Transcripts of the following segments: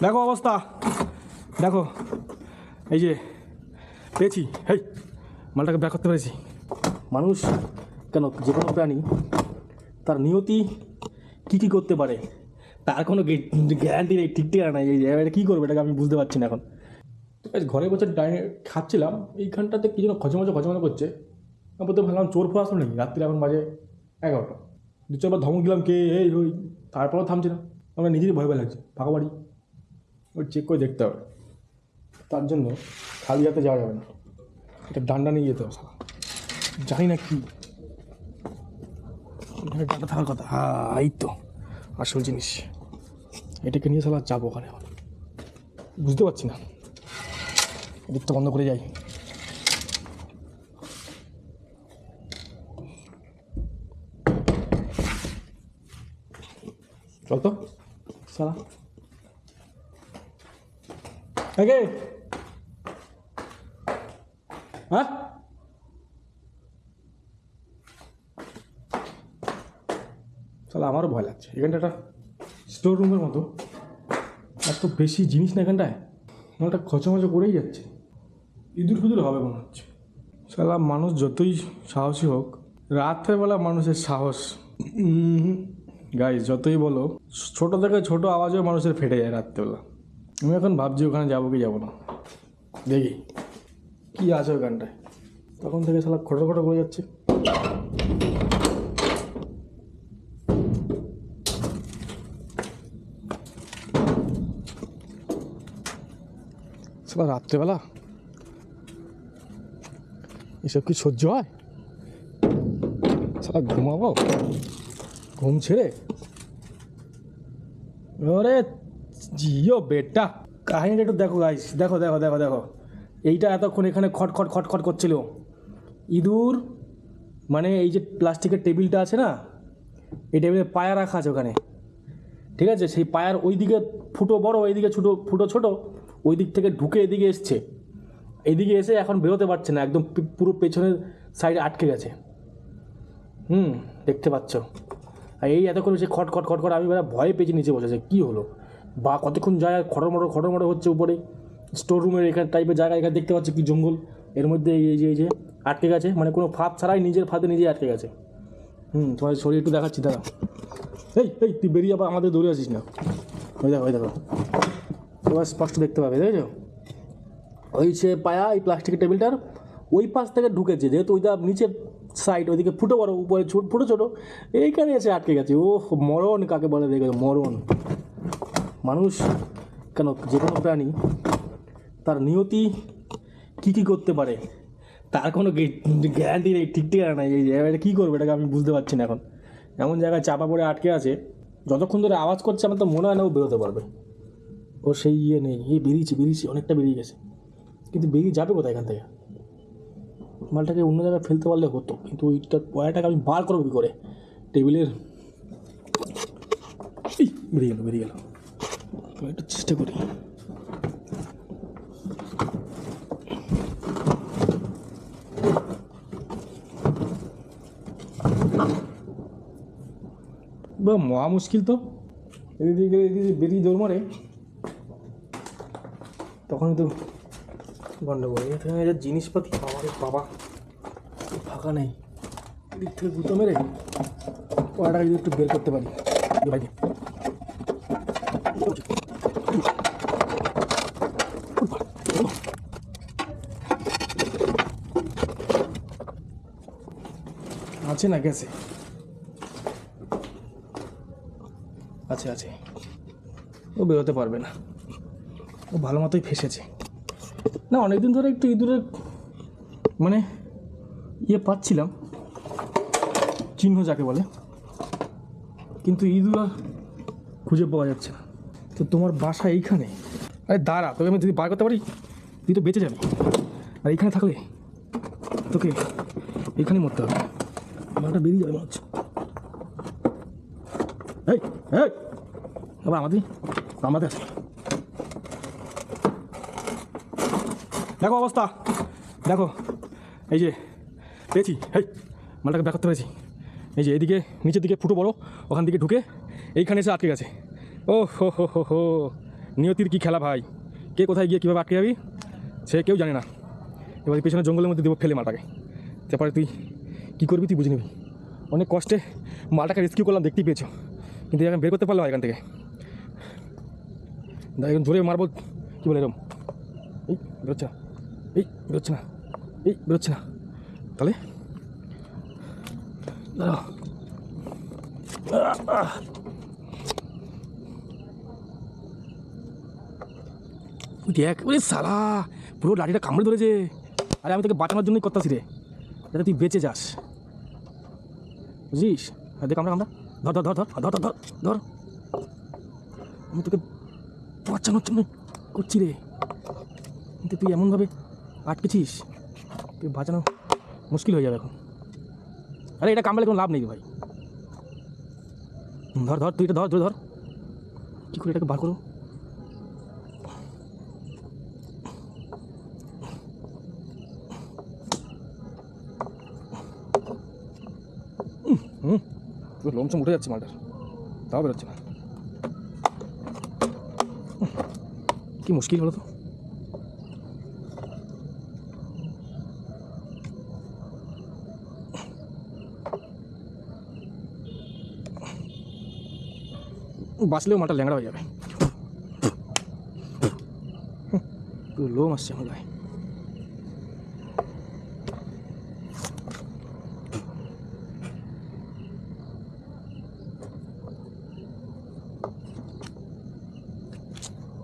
দেখো অবস্থা, দেখো এই যে পেয়েছি। হেই, মালটাকে ব্যাক করতে পেরেছি। মানুষ কেন, যে কোনো প্রাণী তার নিয়তি কী করতে পারে তার কোনো গ্যারান্টি নেই, ঠিক ঠিকানা নাই। এই যে এটা কী করবে, এটাকে আমি বুঝতে পারছি না এখন। ঘরে বসে খাচ্ছিলাম, এইখানটাতে কি যেন খচমচো করছে। আমি তো ভাবলাম চোর ফোর আসলো নাকি। রাত্রি এখন বাজে 11টা, 2-4বার ধমক দিলাম কে এই ওই, তারপরেও থামছে না। আমার নিজেরই ভয় লাগছে, ফাঁকা বাড়ি, ওই চেক করে দেখতে হবে। তার জন্য খালি হাতে যাওয়া যাবে না, এটা ডান্ডা নিয়ে যেতে হবে। জানি না কি এখানে ডান্ডা থাকার কথা। হ্যাঁ, এই তো আসল জিনিস। এটাকে নিয়ে সালা যাবো ওখানে, বুঝতে পারছি না। এদিকটা বন্ধ করে যাই। চল তো সালা আগে। হ্যাঁ, তাহলে আমারও ভয় লাগছে। এখানটা একটা স্টোর রুমের মতো, এত বেশি জিনিস না এখানটায়, একটা খচমচো করেই যাচ্ছে। ইঁদুর ফিদুর হবে মনে হচ্ছে। সালা মানুষ যতই সাহসী হোক, রাত্রেবেলা মানুষের সাহস গাইজ যতই বলো, ছোটো থেকে ছোটো আওয়াজেও মানুষের ফেটে যায় রাত্রেবেলা। আমি এখন ভাবছি ওখানে যাবো কি যাবো না, দেখি কী আছে ওখানটায়। তখন থেকে সালা খটো করে যাচ্ছে। সালা রাত্রেবেলা এসব কি সহ্য হয়? সালা ঘুমাবো, ঘুম ছেড়ে। ওরে জিও বেটা, কাহিনিটা একটু দেখো গাইস, দেখো দেখো দেখো দেখো। এইটা এতক্ষণ এখানে খটখট করছিল ইঁদুর। মানে এই যে প্লাস্টিকের টেবিলটা আছে না, এই টেবিলে পায়া রাখা আছে ওখানে, ঠিক আছে? সেই পায়ার ওই দিকে ফুটো বড়, এইদিকে ফুটো ছোটো, ওই দিক থেকে ঢুকে এদিকে এসছে। এদিকে এসে এখন বেরোতে পারছে না, একদম পুরো পেছনের সাইডে আটকে গেছে। দেখতে পাচ্ছ? আর এই এতক্ষণ সে খট আমি বেলা ভয় পেয়েছি, নিচে বসেছে। কী হলো বা কতক্ষণ যায়, আর খড়মড়ো হচ্ছে উপরে। স্টোর রুমের এখানে টাইপের জায়গা, এখানে দেখতে পাচ্ছি কি জঙ্গল, এর মধ্যে এই যে আটকে গেছে, মানে কোনো ফাঁদ ছাড়াই নিজের ফাঁদে নিজেই আটকে গেছে। তোমার শরীর একটু দেখাচ্ছি, দাঁড়া। এই তুই বেরিয়ে যাবো, আমাদের দৌড়ে আসিস না। ওই দেখো তোমার স্পষ্ট দেখতে পাবে, দেখেছো? ওই সে পায়া এই প্লাস্টিকের টেবিলটার ওই পাশ থেকে ঢুকেছে, যেহেতু ওইটা নিচের সাইড, ওইদিকে ফুটো বড়, উপরে ফুটো ছোটো, এইখানে এসে আটকে গেছে। ও মরণ কাকে বলে, দেখে মরণ। মানুষ কেন, যে কোনো প্রাণী তার নিয়তি কী করতে পারে তার কোনো গ্যারান্টি নেই, ঠিক ঠিকানা নাই। এই যে এটা কী করবে, এটাকে আমি বুঝতে পারছি না এখন। এমন জায়গায় চাপা পড়ে আটকে আছে, যতক্ষণ ধরে আওয়াজ করছে আমার তো মনে হয় না ও বেরোতে পারবে। ও সেই ইয়ে নেই, এই বেরিয়েছে অনেকটা বেরিয়ে গেছে, কিন্তু বেরিয়ে যাবে কোথায় এখান থেকে? মালটাকে অন্য জায়গায় ফেলতে পারলে হতো, কিন্তু ওইটার পয়াটাকে আমি বার করবো কী করে টেবিলের? বেরিয়ে গেল। একটু চেষ্টা করি। বা মহা মুশকিল তো, এদিকে বেরিয়ে দৌড় মারে, তখনই তো গন্ডগোল। এখানে জিনিসপাতি বাবা ফাঁকা নেই, এদিক থেকে গুঁতো মেরে পড়াটা যদি একটু বের করতে পারি। আছে না গেছে, আছে ও বেরোতে পারবে না, ও ভালো মতোই ফেসেছে। না, অনেকদিন ধরে একটু ইঁদুরের মানে ইয়ে পাচ্ছিলাম, চিহ্ন যাকে বলে, কিন্তু ইঁদুর আর খুঁজে পাওয়া যাচ্ছে না। তো তোমার বাসা এইখানে? আরে দাঁড়া, তোকে আমি যদি বার করতে পারি তুই তো বেঁচে যাবি, আর এইখানে থাকলে তোকে এইখানেই মরতে হবে। আমারটা বেরিয়ে যাবে মনে হচ্ছে। এই আবার আমাদের আছে। দেখো অবস্থা, দেখো এই যে পেয়েছি। মালটাকে ব্যাক করতে পেরেছি। এই যে এদিকে নিচের দিকে ফুটো বড়, ওখান দিকে ঢুকে এইখানে এসে আটকে গেছে। ও হো, নিয়তির কি খেলা ভাই, কে কোথায় গিয়ে কীভাবে আটকে যাবি সে কেউ জানে না। এবার পেছনে জঙ্গলের মধ্যে দেবো ফেলে মালটাকে, তারপরে তুই কী করবি তুই বুঝে নিবি। অনেক কষ্টে মালটাকে রেস্কিউ করলাম, দেখতেই পেয়েছো, কিন্তু এখন বের করতে পারলাম এখান থেকে। এখন ধরে মারবো, কী বলে এরম, এই বেরোচ্ছে না, এই বেরোচ্ছে না, এই বেরোচ্ছে না, তাহলে দাঁড়াও। দেখ ওরে সালা, পুরো লাঠিটা কামড়ে ধরেছে। আরে আমি তোকে বাঁচানোর জন্যই করতেছি রে, যাতে তুই বেঁচে যাস, বুঝিস। হ্যাঁ দেখ, আমরা ধর ধর ধর ধর ধর ধর ধর, আমি তোকে বাঁচানোর জন্য করছি রে, কিন্তু তুই এমনভাবে আটকেছিস, তুই বাঁচানো মুশকিল হয়ে যাবে এখন। আরে এটা কামড়ালে কোনো লাভ নেই ভাই। ধর ধর, তুই এটা ধর, ধরে ধর, কী করে এটাকে বার করো। পুরো লোমচম উঠে যাচ্ছে মালটার, তাও বেরোচ্ছে না, কি মুশকিল হলো তো। বাঁচলেও মালটা ল্যাংড়া হয়ে যাবে, পুরো লোম আসছে আমার গায়ে।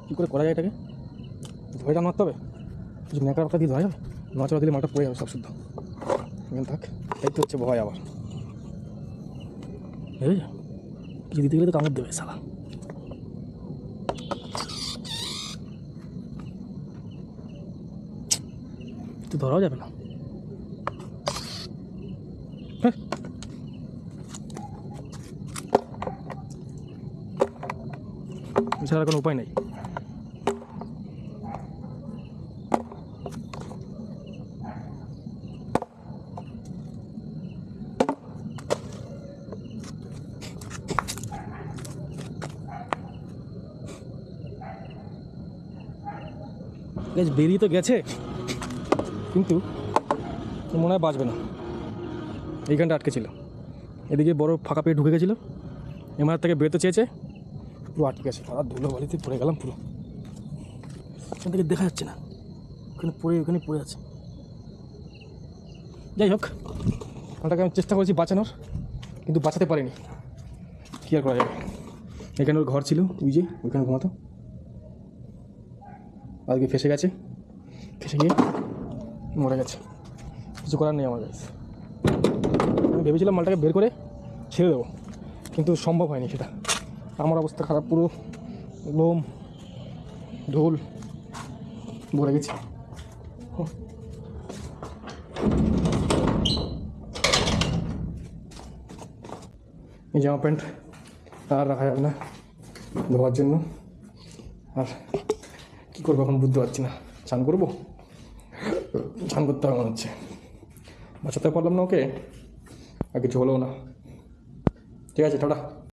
কী করে করা যায় এটাকে, ধরেটা মারতে হবে, কিছু ন্যাকড়া পাতা দিয়ে ধরা যাবে, নচড়া দিলে মালটা পড়ে যাবে সব শুদ্ধ। এখানে থাক, এই তো হচ্ছে ভয় আবার, বুঝলি, কিছু দিতে গেলে তো কামড় দেবে সালা। তো ধরাও যাবে না, হ্যাঁ এছাড়া কোনো উপায় নেই। বেরিয়ে তো গেছে, কিন্তু মনে হয় বাঁচবে না, এইখানটা আটকে ছিল, এদিকে বড় ফাঁকা পেয়ে ঢুকে গেছিলো, এমার থেকে বেরোতে চেয়েছে, পুরো আটকে গেছে। আর ধুলো বালিতে পড়ে গেলাম পুরো, ওখান থেকে দেখা যাচ্ছে না, ওখানে পড়ে আছে। যাই হোক, ওটাকে আমি চেষ্টা করেছি বাঁচানোর, কিন্তু বাঁচাতে পারিনি, কী আর করা যাবে। এখানে ওর ঘর ছিল, ওই যে ওইখানে ঘুমাতো, আজকে ফেসে গেছে, ফেসে গিয়ে মরে গেছে, কিছু করার নেই আমার কাছে। আমি ভেবেছিলাম মালটাকে বের করে ছেড়ে দেবো, কিন্তু সম্ভব হয়নি সেটা। আমার অবস্থা খারাপ, পুরো লোম ধুল ভরে গেছে। এই জামা প্যান্ট আর রাখা যাবে না ধোয়ার জন্য, আর কী করবো এখন বুঝতে পারছি না। চান করবো, চান করতে হবে মনে হচ্ছে, বাঁচাতে পারলাম না ওকে, আর কিছু হলেও না। ঠিক আছে, টাটা।